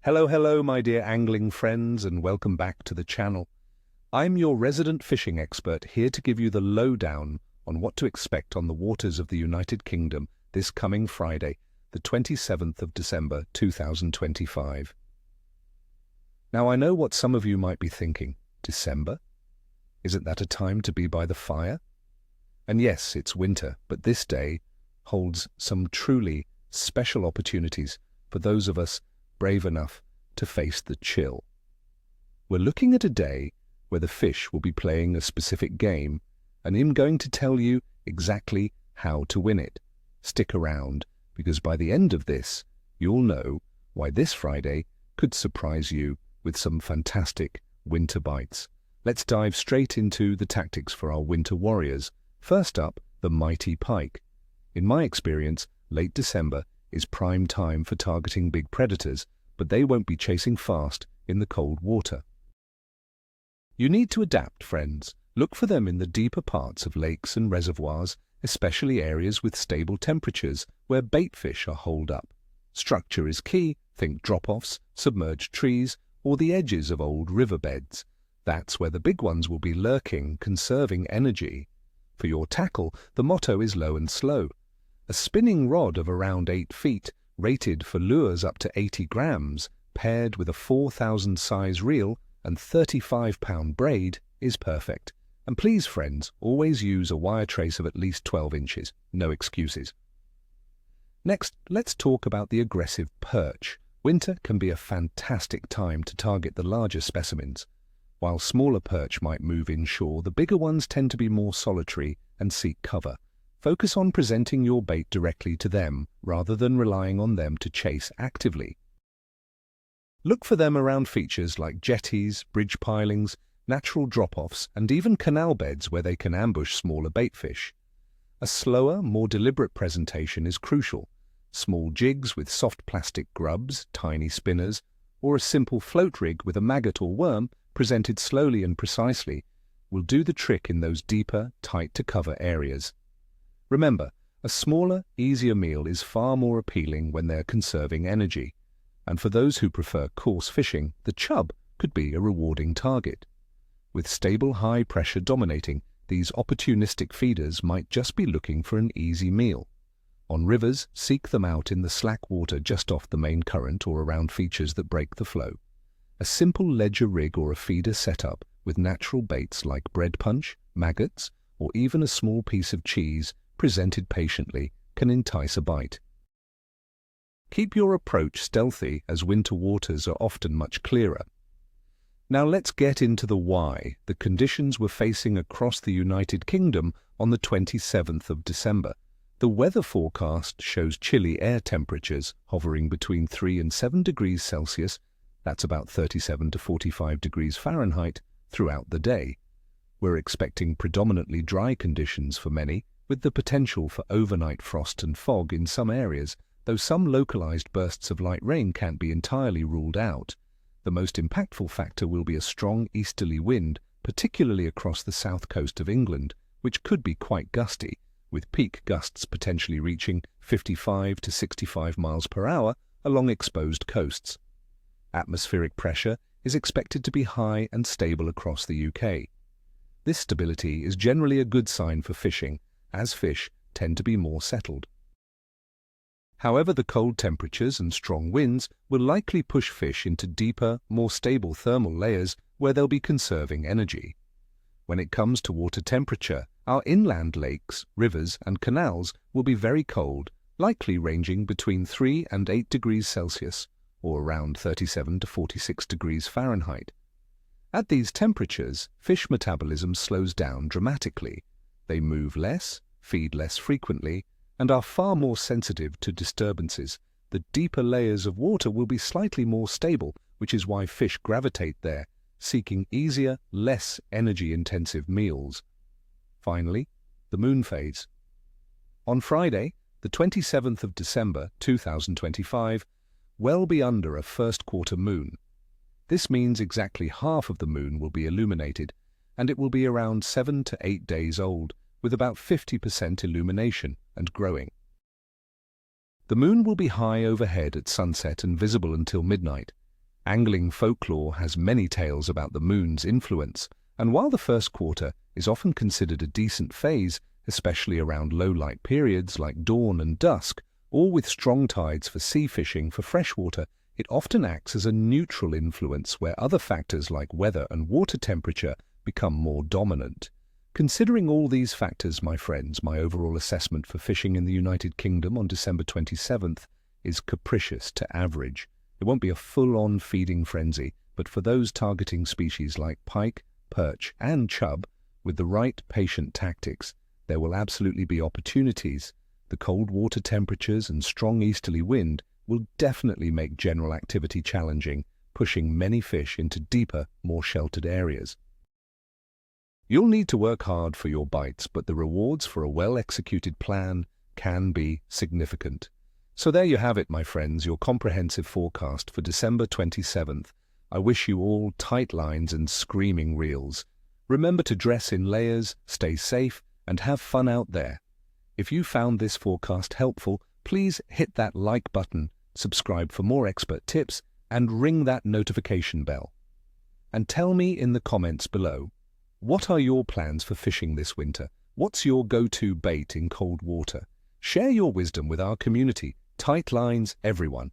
Hello, my dear angling friends, and welcome back to the channel. I'm your resident fishing expert here to give you the lowdown on what to expect on the waters of the United Kingdom this coming Friday, the 27th of December 2025. Now, I know what some of you might be thinking. December? Isn't that a time to be by the fire? And yes, it's winter, but this day holds some truly special opportunities for those of us brave enough to face the chill. We're looking at a day where the fish will be playing a specific game, and I'm going to tell you exactly how to win it. Stick around, because by the end of this, you'll know why this Friday could surprise you with some fantastic winter bites. Let's dive straight into the tactics for our winter warriors. First up, the mighty pike. In my experience, late December is prime time for targeting big predators, but they won't be chasing fast in the cold water. You need to adapt, friends. Look for them in the deeper parts of lakes and reservoirs, especially areas with stable temperatures where bait fish are holed up. Structure is key. Think drop-offs, submerged trees, or the edges of old riverbeds. That's where the big ones will be lurking, conserving energy. For your tackle, the motto is low and slow. A spinning rod of around 8 feet, rated for lures up to 80 grams, paired with a 4,000 size reel and 35-pound braid is perfect. And please, friends, always use a wire trace of at least 12 inches. No excuses. Next, let's talk about the aggressive perch. Winter can be a fantastic time to target the larger specimens. While smaller perch might move inshore, the bigger ones tend to be more solitary and seek cover. Focus on presenting your bait directly to them, rather than relying on them to chase actively. Look for them around features like jetties, bridge pilings, natural drop-offs, and even canal beds where they can ambush smaller bait fish. A slower, more deliberate presentation is crucial. Small jigs with soft plastic grubs, tiny spinners, or a simple float rig with a maggot or worm presented slowly and precisely will do the trick in those deeper, tight-to-cover areas. Remember, a smaller, easier meal is far more appealing when they're conserving energy. And for those who prefer coarse fishing, the chub could be a rewarding target. With stable high pressure dominating, these opportunistic feeders might just be looking for an easy meal. On rivers, seek them out in the slack water just off the main current or around features that break the flow. A simple ledger rig or a feeder setup with natural baits like bread punch, maggots, or even a small piece of cheese presented patiently can entice a bite. Keep your approach stealthy, as winter waters are often much clearer. Now let's get into the why, the conditions we're facing across the United Kingdom on the 27th of December. The weather forecast shows chilly air temperatures hovering between 3 and 7 degrees Celsius, that's about 37 to 45 degrees Fahrenheit, throughout the day. We're expecting predominantly dry conditions for many, with the potential for overnight frost and fog in some areas, though some localized bursts of light rain can't be entirely ruled out. The most impactful factor will be a strong easterly wind, particularly across the south coast of England, which could be quite gusty, with peak gusts potentially reaching 55 to 65 miles per hour along exposed coasts. Atmospheric pressure is expected to be high and stable across the UK. This stability is generally a good sign for fishing, as fish tend to be more settled. However, the cold temperatures and strong winds will likely push fish into deeper, more stable thermal layers where they'll be conserving energy. When it comes to water temperature, our inland lakes, rivers, and canals will be very cold, likely ranging between 3 and 8 degrees Celsius, or around 37 to 46 degrees Fahrenheit. At these temperatures, fish metabolism slows down dramatically. They move less, feed less frequently, and are far more sensitive to disturbances. The deeper layers of water will be slightly more stable, which is why fish gravitate there, seeking easier, less energy-intensive meals. Finally, the moon phase. On Friday, the 27th of December 2025, well be under a first-quarter moon. This means exactly half of the moon will be illuminated, and it will be around 7 to 8 days old, with about 50% illumination and growing. The moon will be high overhead at sunset and visible until midnight. Angling folklore has many tales about the moon's influence, and while the first quarter is often considered a decent phase, especially around low-light periods like dawn and dusk, or with strong tides for sea fishing for freshwater, it often acts as a neutral influence where other factors like weather and water temperature become more dominant. Considering all these factors, my friends, my overall assessment for fishing in the United Kingdom on December 27th is capricious to average. It won't be a full-on feeding frenzy, but for those targeting species like pike, perch and chub, with the right patient tactics, there will absolutely be opportunities. The cold water temperatures and strong easterly wind will definitely make general activity challenging, pushing many fish into deeper, more sheltered areas. You'll need to work hard for your bites, but the rewards for a well-executed plan can be significant. So there you have it, my friends, your comprehensive forecast for December 27th. I wish you all tight lines and screaming reels. Remember to dress in layers, stay safe, and have fun out there. If you found this forecast helpful, please hit that like button, subscribe for more expert tips, and ring that notification bell. And tell me in the comments below, what are your plans for fishing this winter? What's your go-to bait in cold water? Share your wisdom with our community. Tight lines, everyone.